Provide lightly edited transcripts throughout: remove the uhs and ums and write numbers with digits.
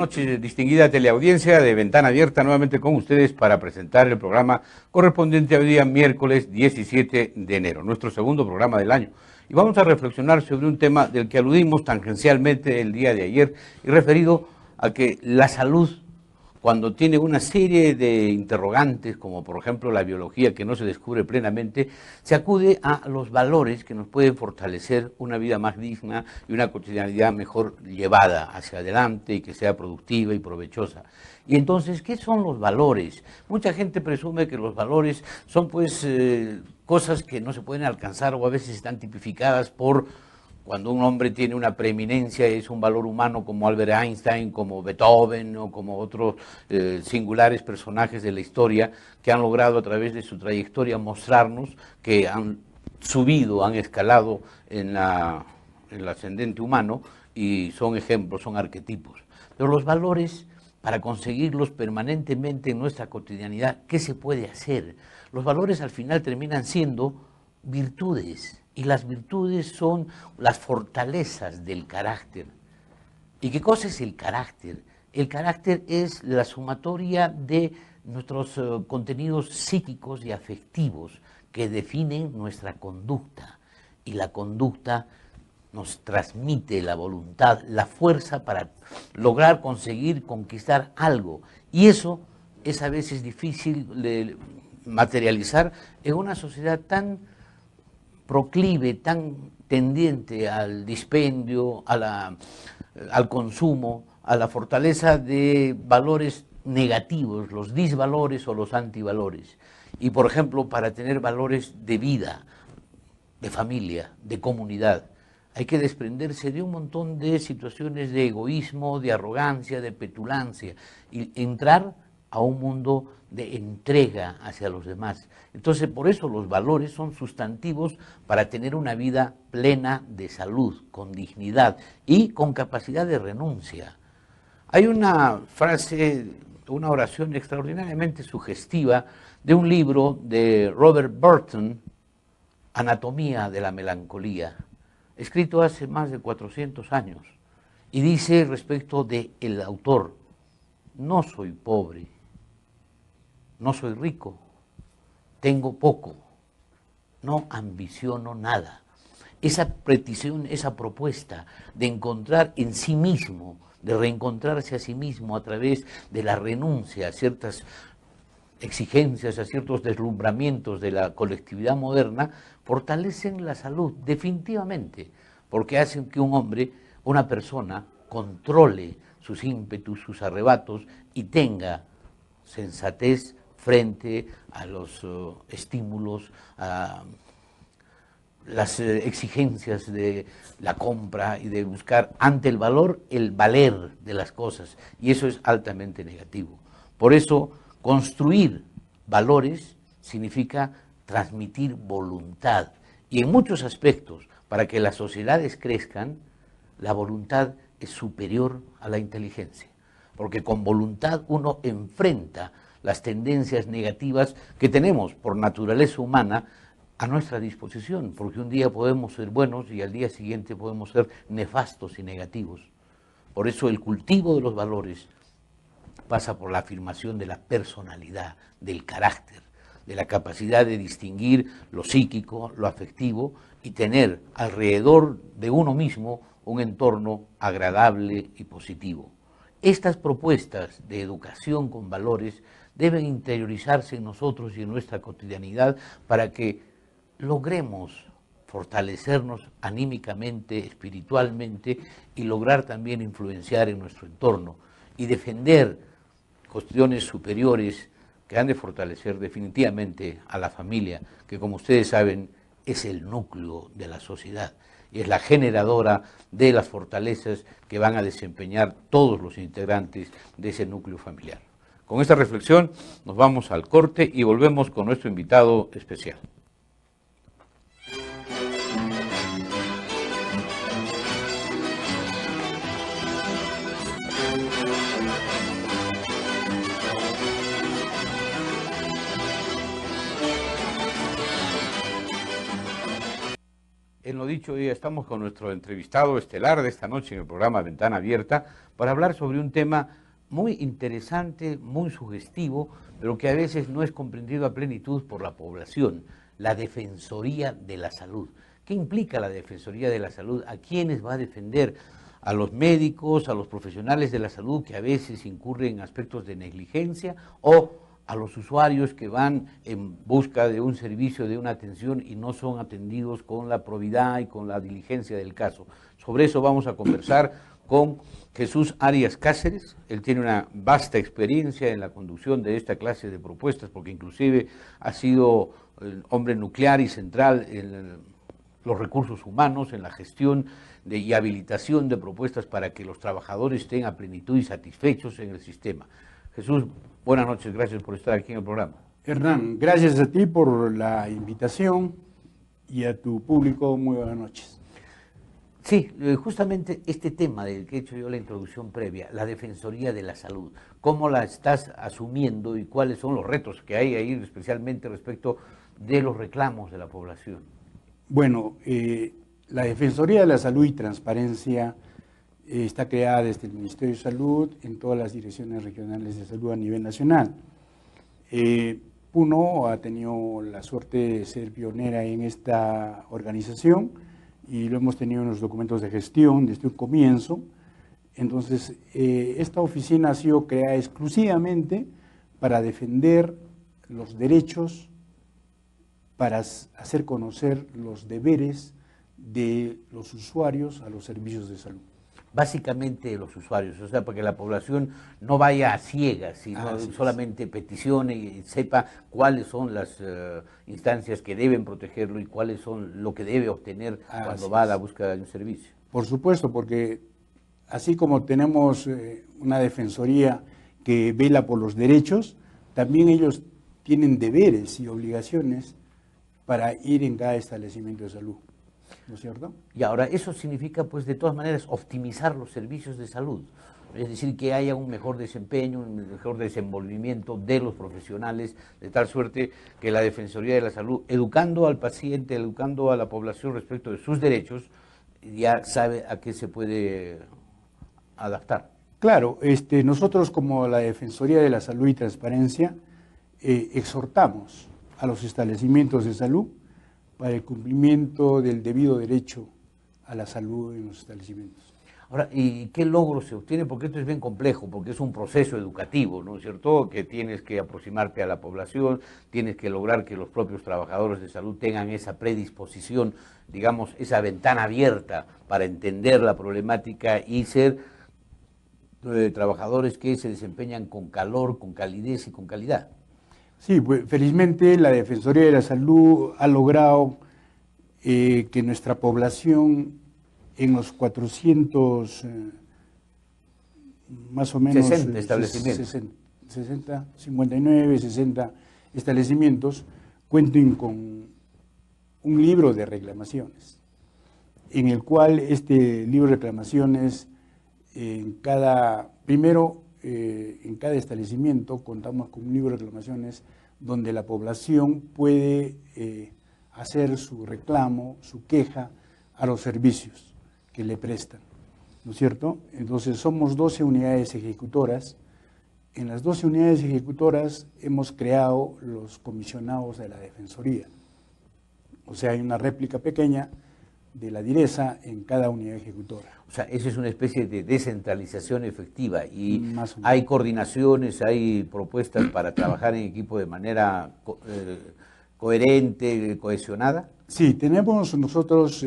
noches, distinguida teleaudiencia de Ventana Abierta, nuevamente con ustedes para presentar el programa correspondiente a hoy día, miércoles 17 de enero, nuestro segundo programa del año. Y vamos a reflexionar sobre un tema del que aludimos tangencialmente el día de ayer y referido a que la salud, cuando tiene una serie de interrogantes, como por ejemplo la biología que no se descubre plenamente, se acude a los valores que nos pueden fortalecer una vida más digna y una cotidianidad mejor llevada hacia adelante y que sea productiva y provechosa. Y entonces, ¿qué son los valores? Mucha gente presume que los valores son pues cosas que no se pueden alcanzar o a veces están tipificadas por cuando un hombre tiene una preeminencia, es un valor humano como Albert Einstein, como Beethoven o como otros singulares personajes de la historia que han logrado a través de su trayectoria mostrarnos que han subido, han escalado en el ascendente humano y son ejemplos, son arquetipos. Pero los valores, para conseguirlos permanentemente en nuestra cotidianidad, ¿qué se puede hacer? Los valores al final terminan siendo virtudes. Y las virtudes son las fortalezas del carácter. ¿Y qué cosa es el carácter? El carácter es la sumatoria de nuestros contenidos psíquicos y afectivos que definen nuestra conducta. Y la conducta nos transmite la voluntad, la fuerza para lograr conseguir conquistar algo. Y eso es a veces difícil de materializar en una sociedad tan proclive, tan tendiente al dispendio, al consumo, a la fortaleza de valores negativos, los disvalores o los antivalores. Y por ejemplo, para tener valores de vida, de familia, de comunidad, hay que desprenderse de un montón de situaciones de egoísmo, de arrogancia, de petulancia, y entrar a un mundo de entrega hacia los demás. Entonces, por eso los valores son sustantivos para tener una vida plena de salud, con dignidad y con capacidad de renuncia. Hay una frase, una oración extraordinariamente sugestiva de un libro de Robert Burton, Anatomía de la melancolía, escrito hace más de 400 años, y dice respecto del autor: no soy pobre, no soy rico, tengo poco, no ambiciono nada. Esa petición, esa propuesta de encontrar en sí mismo, de reencontrarse a sí mismo a través de la renuncia a ciertas exigencias, a ciertos deslumbramientos de la colectividad moderna, fortalecen la salud definitivamente, porque hacen que un hombre, una persona, controle sus ímpetus, sus arrebatos y tenga sensatez frente a los estímulos, a las exigencias de la compra y de buscar ante el valor el valer de las cosas, y eso es altamente negativo. Por eso, construir valores significa transmitir voluntad, y en muchos aspectos, para que las sociedades crezcan, la voluntad es superior a la inteligencia, porque con voluntad uno enfrenta las tendencias negativas que tenemos por naturaleza humana a nuestra disposición, porque un día podemos ser buenos y al día siguiente podemos ser nefastos y negativos. Por eso el cultivo de los valores pasa por la afirmación de la personalidad, del carácter, de la capacidad de distinguir lo psíquico, lo afectivo y tener alrededor de uno mismo un entorno agradable y positivo. Estas propuestas de educación con valores deben interiorizarse en nosotros y en nuestra cotidianidad para que logremos fortalecernos anímicamente, espiritualmente y lograr también influenciar en nuestro entorno y defender cuestiones superiores que han de fortalecer definitivamente a la familia, que como ustedes saben es el núcleo de la sociedad y es la generadora de las fortalezas que van a desempeñar todos los integrantes de ese núcleo familiar. Con esta reflexión nos vamos al corte y volvemos con nuestro invitado especial. En en lo dicho, ya estamos con nuestro entrevistado estelar de esta noche en el programa Ventana Abierta para hablar sobre un tema muy interesante, muy sugestivo, pero que a veces no es comprendido a plenitud por la población, la Defensoría de la Salud. ¿Qué implica la Defensoría de la Salud? ¿A quiénes va a defender? ¿A los médicos, a los profesionales de la salud que a veces incurren en aspectos de negligencia o a los usuarios que van en busca de un servicio, de una atención y no son atendidos con la probidad y con la diligencia del caso? Sobre eso vamos a conversar con Jesús Arias Cáceres. Él tiene una vasta experiencia en la conducción de esta clase de propuestas, porque inclusive ha sido el hombre nuclear y central en los recursos humanos, en la gestión y habilitación de propuestas para que los trabajadores estén a plenitud y satisfechos en el sistema. Jesús, buenas noches, gracias por estar aquí en el programa. Hernán, gracias a ti por la invitación y a tu público, muy buenas noches. Sí, justamente este tema del que he hecho yo la introducción previa, la Defensoría de la Salud, ¿cómo la estás asumiendo y cuáles son los retos que hay ahí, especialmente respecto de los reclamos de la población? Bueno, la Defensoría de la Salud y Transparencia está creada desde el Ministerio de Salud en todas las direcciones regionales de salud a nivel nacional. Puno ha tenido la suerte de ser pionera en esta organización y lo hemos tenido en los documentos de gestión desde un comienzo. Entonces, esta oficina ha sido creada exclusivamente para defender los derechos, para hacer conocer los deberes de los usuarios a los servicios de salud. Básicamente los usuarios, o sea, para que la población no vaya a ciegas, sino solamente peticione y sepa cuáles son las instancias que deben protegerlo y cuáles son lo que debe obtener cuando va a la búsqueda de un servicio. Por supuesto, porque así como tenemos una defensoría que vela por los derechos, también ellos tienen deberes y obligaciones para ir en cada establecimiento de salud, ¿no es cierto? Y ahora eso significa, pues, de todas maneras, optimizar los servicios de salud, es decir, que haya un mejor desempeño, un mejor desenvolvimiento de los profesionales, de tal suerte que la Defensoría de la Salud, educando al paciente, educando a la población respecto de sus derechos, ya sabe a qué se puede adaptar. Claro, nosotros como la Defensoría de la Salud y Transparencia exhortamos a los establecimientos de salud para el cumplimiento del debido derecho a la salud en los establecimientos. Ahora, ¿y qué logro se obtiene? Porque esto es bien complejo, porque es un proceso educativo, ¿no es cierto? Que tienes que aproximarte a la población, tienes que lograr que los propios trabajadores de salud tengan esa predisposición, digamos, esa ventana abierta para entender la problemática y ser trabajadores que se desempeñan con calor, con calidez y con calidad. Sí, pues, felizmente la Defensoría de la Salud ha logrado que nuestra población en los 400, más o menos 60 establecimientos. 59, 60 establecimientos cuenten con un libro de reclamaciones, en el cual este libro de reclamaciones, en cada establecimiento contamos con un libro de reclamaciones donde la población puede hacer su reclamo, su queja a los servicios que le prestan, ¿no es cierto? Entonces somos 12 unidades ejecutoras. En las 12 unidades ejecutoras hemos creado los comisionados de la Defensoría. O sea, hay una réplica pequeña de la direza en cada unidad ejecutora. O sea, esa es una especie de descentralización efectiva y hay coordinaciones, hay propuestas para trabajar en equipo de manera coherente, cohesionada. Sí, nosotros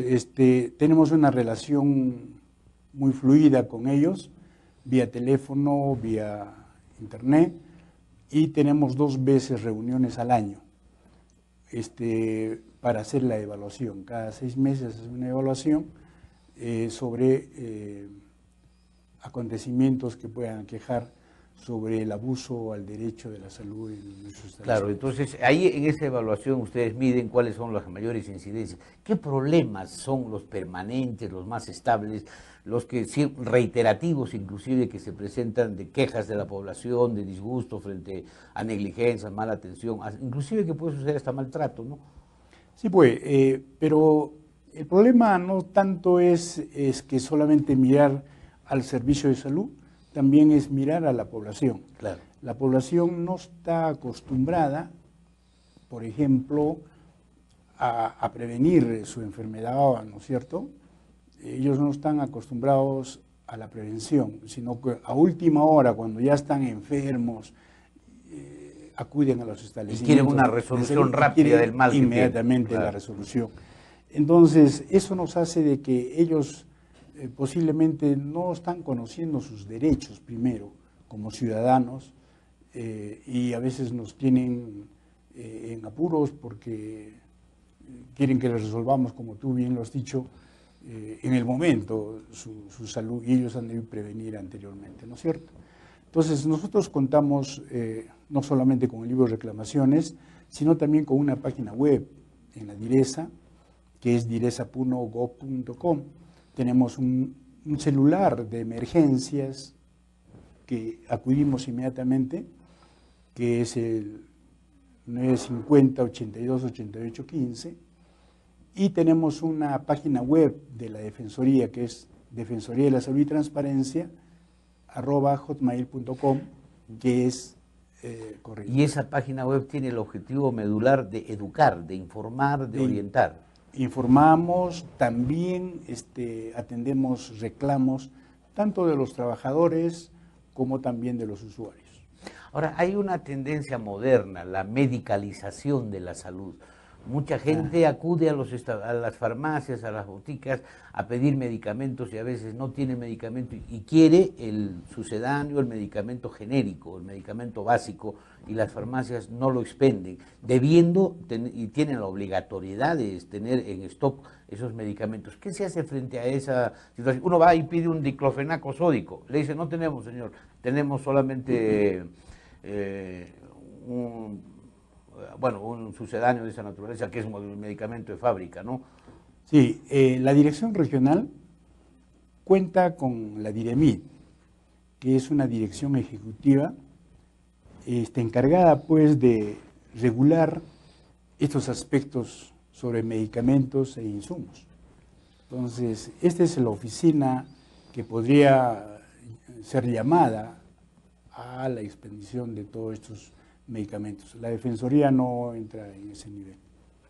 tenemos una relación muy fluida con ellos, vía teléfono, vía internet, y tenemos 2 veces reuniones al año para hacer la evaluación. Cada 6 meses es una evaluación sobre acontecimientos que puedan quejar sobre el abuso al derecho de la salud en nuestros establecimientos. Claro, entonces ahí en esa evaluación ustedes miden cuáles son las mayores incidencias. ¿Qué problemas son los permanentes, los más estables, los que reiterativos inclusive que se presentan de quejas de la población, de disgusto frente a negligencia, mala atención, inclusive que puede suceder hasta maltrato, ¿no? Sí, pues, pero El problema no tanto es que solamente mirar al servicio de salud, también es mirar a la población. Claro. La población no está acostumbrada, por ejemplo, a prevenir su enfermedad, ¿no es cierto? Ellos no están acostumbrados a la prevención, sino que a última hora, cuando ya están enfermos, acuden a los establecimientos. Y quieren una resolución rápida del mal que tienen. Inmediatamente Claro. la resolución. Entonces, eso nos hace de que ellos posiblemente no están conociendo sus derechos primero, como ciudadanos, y a veces nos tienen en apuros porque quieren que les resolvamos, como tú bien lo has dicho, en el momento su salud, y ellos han de prevenir anteriormente, ¿no es cierto? Entonces, nosotros contamos no solamente con el libro de reclamaciones, sino también con una página web en la Direza, que es direza.gov.com. Tenemos un celular de emergencias que acudimos inmediatamente, que es el 950-82-88-15, y tenemos una página web de la Defensoría, que es Defensoría de la Salud y Transparencia, @hotmail.com, que es correcto. Y esa página web tiene el objetivo medular de educar, de informar, de orientar. Informamos, también atendemos reclamos tanto de los trabajadores como también de los usuarios. Ahora, hay una tendencia moderna, la medicalización de la salud. Mucha gente acude a las farmacias, a las boticas, a pedir medicamentos y a veces no tiene medicamento y quiere el sucedáneo, el medicamento genérico, el medicamento básico, y las farmacias no lo expenden, debiendo y tienen la obligatoriedad de tener en stock esos medicamentos. ¿Qué se hace frente a esa situación? Uno va y pide un diclofenaco sódico, le dice, no tenemos, señor, tenemos solamente un sucedáneo de esa naturaleza, que es un medicamento de fábrica, ¿no? Sí, la dirección regional cuenta con la DIREMIT, que es una dirección ejecutiva encargada pues de regular estos aspectos sobre medicamentos e insumos. Entonces, esta es la oficina que podría ser llamada a la expedición de todos estos medicamentos. La Defensoría no entra en ese nivel.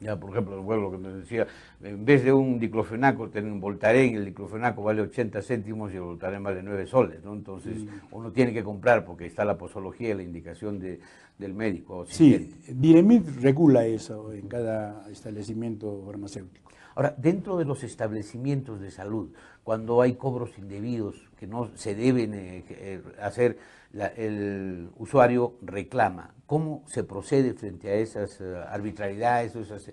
Ya, por ejemplo, lo que me decía, en vez de un diclofenaco, tener un Voltaren, el diclofenaco vale 80 céntimos y el Voltaren vale 9 soles, ¿no? Entonces, uno tiene que comprar porque está la posología y la indicación del médico. Sí, DIREMIT regula eso en cada establecimiento farmacéutico. Ahora, dentro de los establecimientos de salud, cuando hay cobros indebidos que no se deben hacer, el usuario reclama. ¿Cómo se procede frente a esas arbitrariedades o esas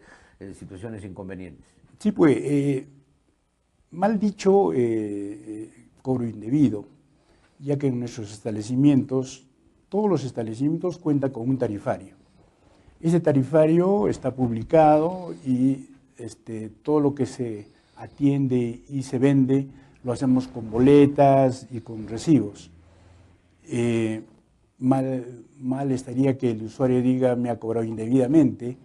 situaciones inconvenientes? Sí, pues, mal dicho, cobro indebido, ya que en nuestros establecimientos, todos los establecimientos cuentan con un tarifario. Ese tarifario está publicado y todo lo que se atiende y se vende lo hacemos con boletas y con recibos. Mal estaría que el usuario diga me ha cobrado indebidamente,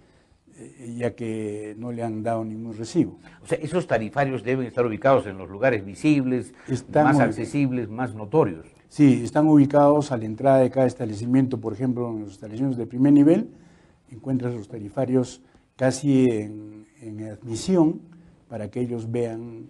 ya que no le han dado ningún recibo. O sea, esos tarifarios deben estar ubicados en los lugares visibles, más accesibles, más notorios. Sí, están ubicados a la entrada de cada establecimiento. Por ejemplo, en los establecimientos de primer nivel encuentras los tarifarios casi en admisión para que ellos vean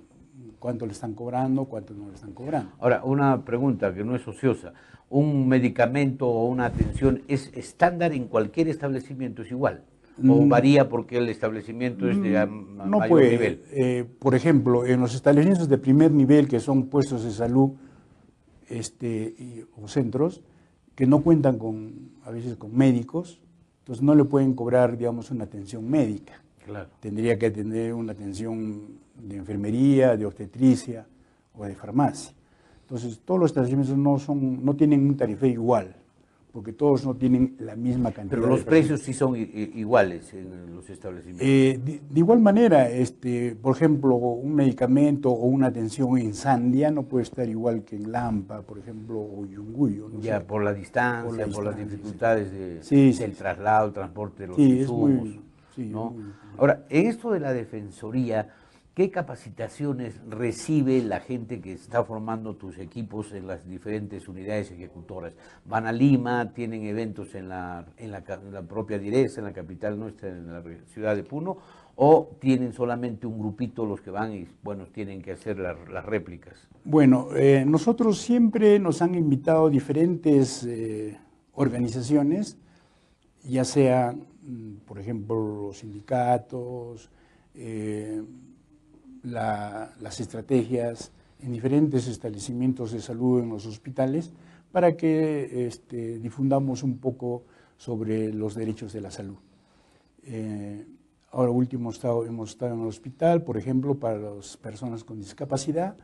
cuánto le están cobrando, cuánto no le están cobrando. Ahora, una pregunta que no es ociosa. ¿Un medicamento o una atención es estándar en cualquier establecimiento? ¿Es igual? ¿O varía porque el establecimiento es de mayor nivel? Por ejemplo, en los establecimientos de primer nivel, que son puestos de salud o centros, que no cuentan a veces con médicos, entonces no le pueden cobrar, digamos, una atención médica. Claro. Tendría que tener una atención de enfermería, de obstetricia o de farmacia. Entonces, todos los establecimientos no tienen un tarifario igual, porque todos no tienen la misma cantidad. Pero los precios sí son iguales en los establecimientos. De igual manera, por ejemplo, un medicamento o una atención en Sandia no puede estar igual que en Lampa, por ejemplo, o Yunguyo. ¿no? Ya, por la distancia, por las dificultades del traslado, el transporte de los insumos. ¿No? Ahora, en esto de la Defensoría, ¿qué capacitaciones recibe la gente que está formando tus equipos en las diferentes unidades ejecutoras? ¿Van a Lima, tienen eventos en la propia Direza, en la capital nuestra, en la ciudad de Puno, o tienen solamente un grupito los que van y, bueno, tienen que hacer las réplicas? Bueno, nosotros siempre nos han invitado diferentes organizaciones, ya sea, por ejemplo, los sindicatos, las estrategias en diferentes establecimientos de salud en los hospitales, para que difundamos un poco sobre los derechos de la salud. Ahora último hemos estado en el hospital, por ejemplo, para las personas con discapacidad,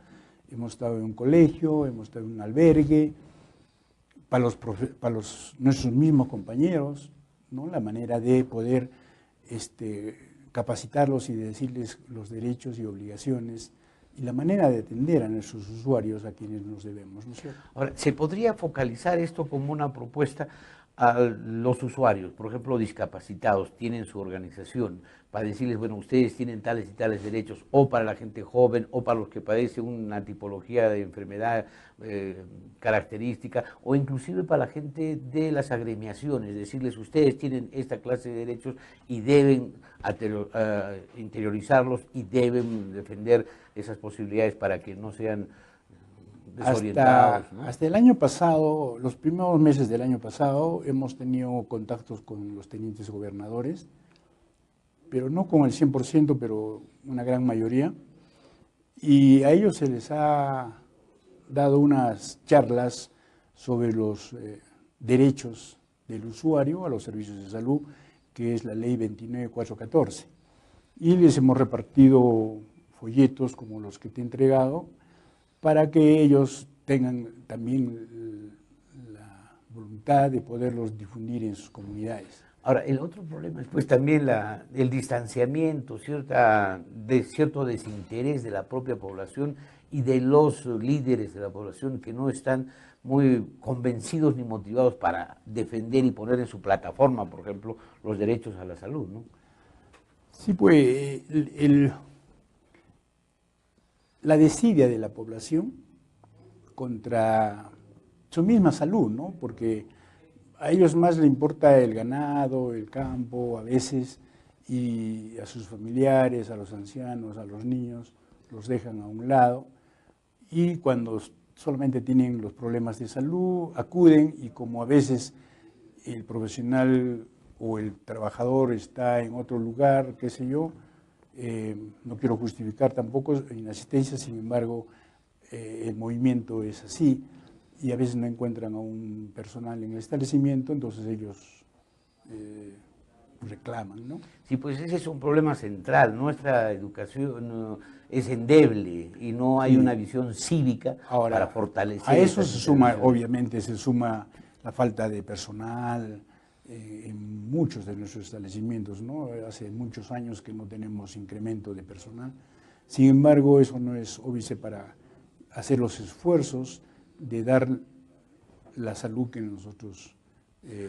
hemos estado en un colegio, hemos estado en un albergue, para nuestros mismos compañeros, ¿no? La manera de poder capacitarlos y de decirles los derechos y obligaciones y la manera de atender a nuestros usuarios a quienes nos debemos, ¿no es cierto? Ahora, ¿se podría focalizar esto como una propuesta a los usuarios, por ejemplo, discapacitados, tienen su organización, para decirles, bueno, ustedes tienen tales y tales derechos, o para la gente joven, o para los que padecen una tipología de enfermedad característica, o inclusive para la gente de las agremiaciones, decirles, ustedes tienen esta clase de derechos y deben interiorizarlos y deben defender esas posibilidades para que no sean desorientados, ¿no? Hasta el año pasado, los primeros meses del año pasado, hemos tenido contactos con los tenientes gobernadores, pero no con el 100%, pero una gran mayoría, y a ellos se les ha dado unas charlas sobre los derechos del usuario a los servicios de salud, que es la ley 29414, y les hemos repartido folletos como los que te he entregado, para que ellos tengan también la voluntad de poderlos difundir en sus comunidades. Ahora, el otro problema es pues también el distanciamiento, cierto desinterés de la propia población y de los líderes de la población que no están muy convencidos ni motivados para defender y poner en su plataforma, por ejemplo, los derechos a la salud, ¿no? Sí, pues la desidia de la población contra su misma salud, ¿no? Porque a ellos más les importa el ganado, el campo, a veces, y a sus familiares, a los ancianos, a los niños, los dejan a un lado, y cuando solamente tienen los problemas de salud, acuden, y como a veces el profesional o el trabajador está en otro lugar, qué sé yo, no quiero justificar tampoco inasistencia, sin embargo, el movimiento es así y a veces no encuentran a un personal en el establecimiento, entonces ellos reclaman, ¿no? Sí, pues ese es un problema central. Nuestra educación es endeble y no hay una visión cívica para fortalecer. A eso se suma, obviamente, se suma la falta de personal en muchos de nuestros establecimientos, ¿no? Hace muchos años que no tenemos incremento de personal. Sin embargo, eso no es óbice para hacer los esfuerzos de dar la salud que nosotros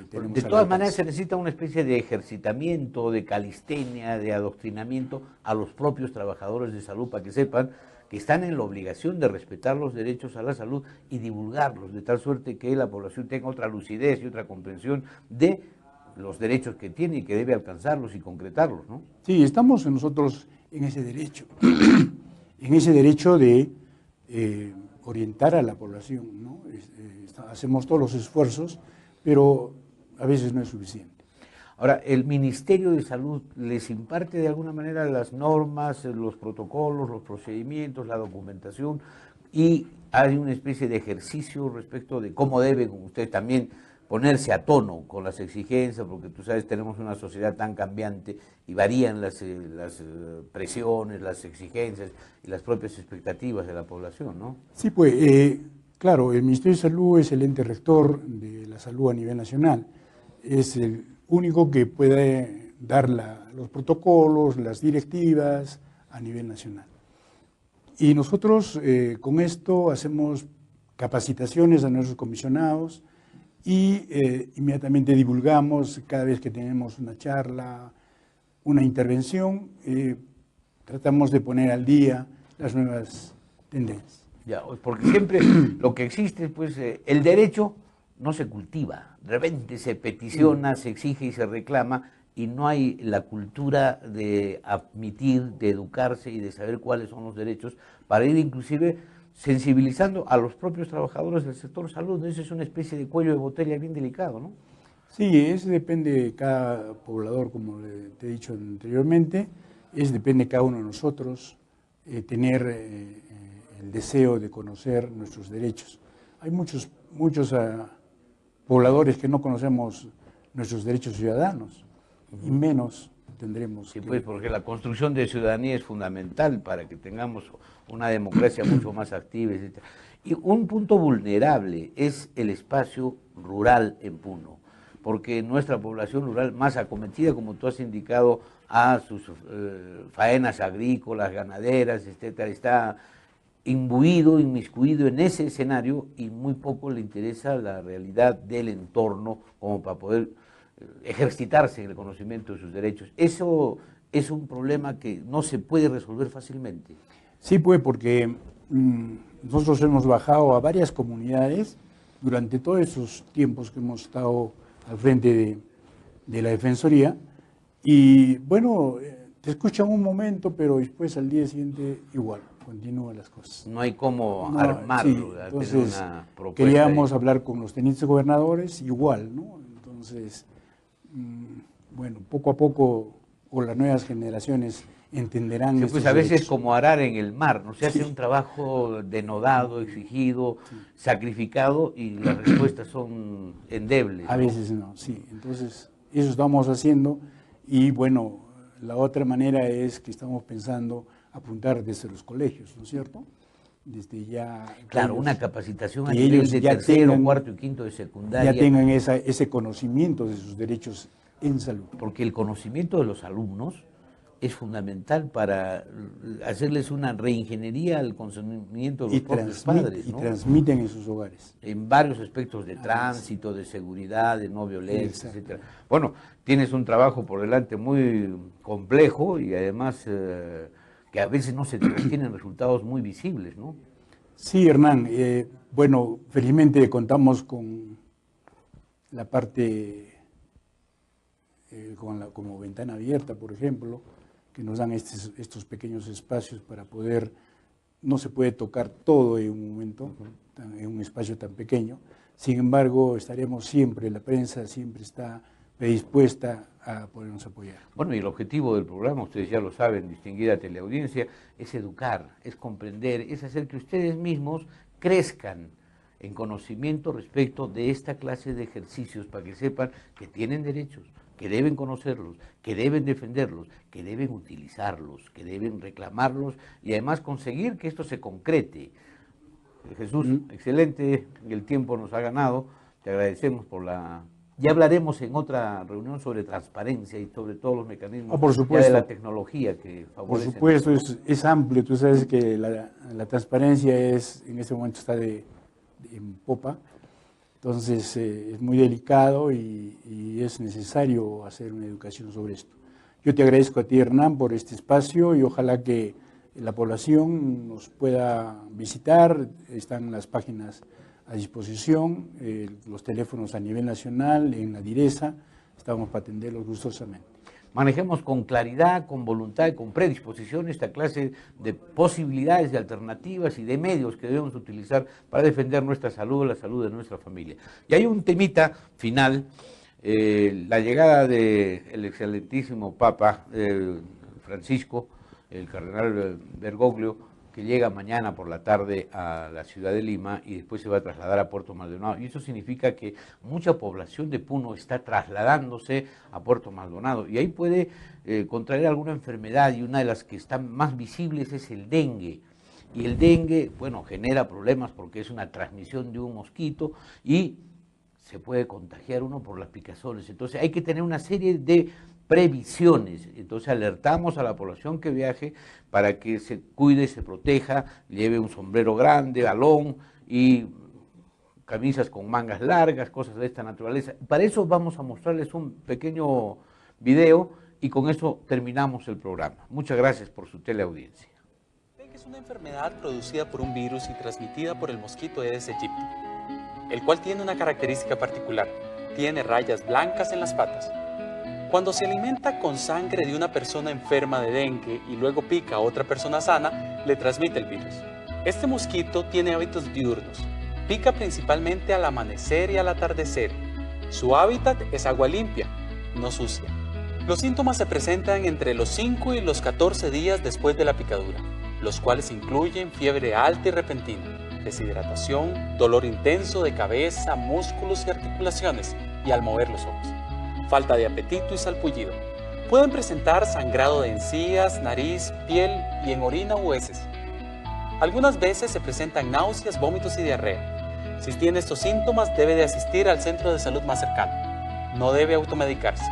tenemos. De todas maneras, se necesita una especie de ejercitamiento, de calistenia, de adoctrinamiento a los propios trabajadores de salud para que sepan que están en la obligación de respetar los derechos a la salud y divulgarlos, de tal suerte que la población tenga otra lucidez y otra comprensión de los derechos que tiene y que debe alcanzarlos y concretarlos, ¿no? Sí, estamos nosotros en ese derecho, en ese derecho de orientar a la población, ¿no? Hacemos todos los esfuerzos, pero a veces no es suficiente. Ahora, ¿el Ministerio de Salud les imparte de alguna manera las normas, los protocolos, los procedimientos, la documentación, y hay una especie de ejercicio respecto de cómo debe usted también ponerse a tono con las exigencias, porque tú sabes, tenemos una sociedad tan cambiante y varían las presiones, las exigencias y las propias expectativas de la población, ¿no? Sí, pues, claro, el Ministerio de Salud es el ente rector de la salud a nivel nacional, es el único que puede dar los protocolos, las directivas a nivel nacional. Y nosotros con esto hacemos capacitaciones a nuestros comisionados y inmediatamente divulgamos cada vez que tenemos una charla, una intervención, tratamos de poner al día las nuevas tendencias. Ya, porque siempre lo que existe, pues, el derecho no se cultiva, de repente se peticiona, se exige y se reclama, y no hay la cultura de admitir, de educarse y de saber cuáles son los derechos, para ir inclusive sensibilizando a los propios trabajadores del sector salud. Eso es una especie de cuello de botella bien delicado, ¿no? Sí, eso depende de cada poblador, como te he dicho anteriormente, depende de cada uno de nosotros tener el deseo de conocer nuestros derechos. Hay muchos pobladores que no conocemos nuestros derechos ciudadanos y menos tendremos. Sí, pues porque la construcción de ciudadanía es fundamental para que tengamos una democracia mucho más activa, etc. Y un punto vulnerable es el espacio rural en Puno, porque nuestra población rural más acometida, como tú has indicado, a sus faenas agrícolas, ganaderas, etcétera, está imbuido, inmiscuido en ese escenario y muy poco le interesa la realidad del entorno como para poder ejercitarse en el conocimiento de sus derechos. Eso es un problema que no se puede resolver fácilmente. Sí, pues, porque nosotros hemos bajado a varias comunidades durante todos esos tiempos que hemos estado al frente de la Defensoría, y bueno, te escuchan un momento, pero después al día siguiente igual, continúan las cosas. No hay cómo armarlo, sí, entonces una propuesta. queríamos hablar con los tenientes gobernadores, igual, ¿no? Entonces, bueno, poco a poco, con las nuevas generaciones entenderán. Sí, pues a veces es como arar en el mar, ¿no? Se hace un trabajo denodado, exigido, sacrificado, y las respuestas son endebles, ¿no? A veces no, sí. Entonces, eso estamos haciendo, y bueno, la otra manera es que estamos pensando apuntar desde los colegios, ¿no es cierto? Desde ya. Claro, una capacitación a nivel de tercero, cuarto y quinto de secundaria. Ya tengan ese conocimiento de sus derechos en salud. Porque el conocimiento de los alumnos es fundamental para hacerles una reingeniería al conocimiento de los propios padres, ¿no? Y transmiten en sus hogares. En varios aspectos de tránsito, de seguridad, de no violencia, etcétera. Bueno, tienes un trabajo por delante muy complejo y además que a veces no se tienen resultados muy visibles, ¿no? Sí, Hernán. Bueno, felizmente contamos con la parte, como Ventana Abierta, por ejemplo, que nos dan estos pequeños espacios para poder, no se puede tocar todo en un momento, en un espacio tan pequeño. Sin embargo, estaremos siempre, la prensa siempre está predispuesta a podernos apoyar. Bueno, y el objetivo del programa, ustedes ya lo saben, distinguida teleaudiencia, es educar, es comprender, es hacer que ustedes mismos crezcan en conocimiento respecto de esta clase de ejercicios, para que sepan que tienen derechos, que deben conocerlos, que deben defenderlos, que deben utilizarlos, que deben reclamarlos y además conseguir que esto se concrete. Jesús, excelente, el tiempo nos ha ganado, te agradecemos por la... Ya hablaremos en otra reunión sobre transparencia y sobre todos los mecanismos de la tecnología que favorecen. Por supuesto, es amplio. Tú sabes que la transparencia en este momento está en popa. Entonces es muy delicado y es necesario hacer una educación sobre esto. Yo te agradezco a ti, Hernán, por este espacio, y ojalá que la población nos pueda visitar. Están las páginas a disposición, los teléfonos a nivel nacional, en la direza, estamos para atenderlos gustosamente. Manejemos con claridad, con voluntad y con predisposición esta clase de posibilidades, de alternativas y de medios que debemos utilizar para defender nuestra salud, la salud de nuestra familia. Y hay un temita final, la llegada del excelentísimo Papa Francisco, el cardenal Bergoglio, que llega mañana por la tarde a la ciudad de Lima y después se va a trasladar a Puerto Maldonado. Y eso significa que mucha población de Puno está trasladándose a Puerto Maldonado. Y ahí puede contraer alguna enfermedad, y una de las que están más visibles es el dengue. Y el dengue, bueno, genera problemas porque es una transmisión de un mosquito y se puede contagiar uno por las picazones. Entonces hay que tener una serie de previsiones. Entonces alertamos a la población que viaje para que se cuide, se proteja, lleve un sombrero grande, alón y camisas con mangas largas, cosas de esta naturaleza. Para eso vamos a mostrarles un pequeño video Y con eso terminamos el programa. Muchas gracias por su teleaudiencia. Dengue es una enfermedad producida por un virus y transmitida por el mosquito Aedes aegypti, el cual tiene una característica particular: tiene rayas blancas en las patas. Cuando se alimenta con sangre de una persona enferma de dengue y luego pica a otra persona sana, le transmite el virus. Este mosquito tiene hábitos diurnos. Pica principalmente al amanecer y al atardecer. Su hábitat es agua limpia, no sucia. Los síntomas se presentan entre los 5 y los 14 días después de la picadura, los cuales incluyen fiebre alta y repentina, deshidratación, dolor intenso de cabeza, músculos y articulaciones, y al mover los ojos, falta de apetito y salpullido. Pueden presentar sangrado de encías, nariz, piel y en orina u heces. Algunas veces se presentan náuseas, vómitos y diarrea. Si tiene estos síntomas, debe de asistir al centro de salud más cercano. No debe automedicarse.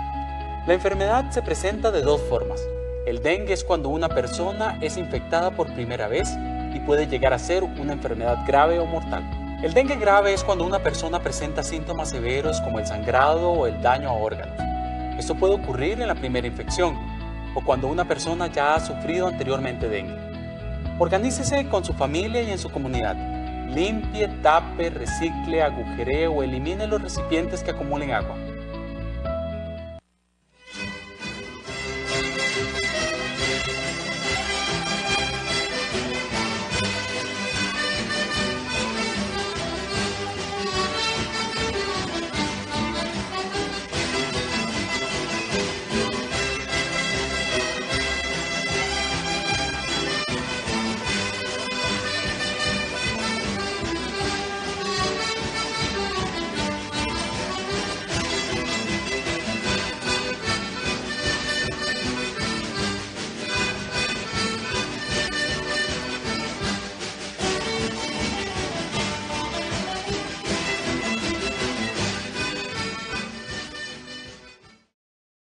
La enfermedad se presenta de dos formas. El dengue es cuando una persona es infectada por primera vez y puede llegar a ser una enfermedad grave o mortal. El dengue grave es cuando una persona presenta síntomas severos como el sangrado o el daño a órganos. Esto puede ocurrir en la primera infección o cuando una persona ya ha sufrido anteriormente dengue. Organícese con su familia y en su comunidad. Limpie, tape, recicle, agujeree o elimine los recipientes que acumulen agua.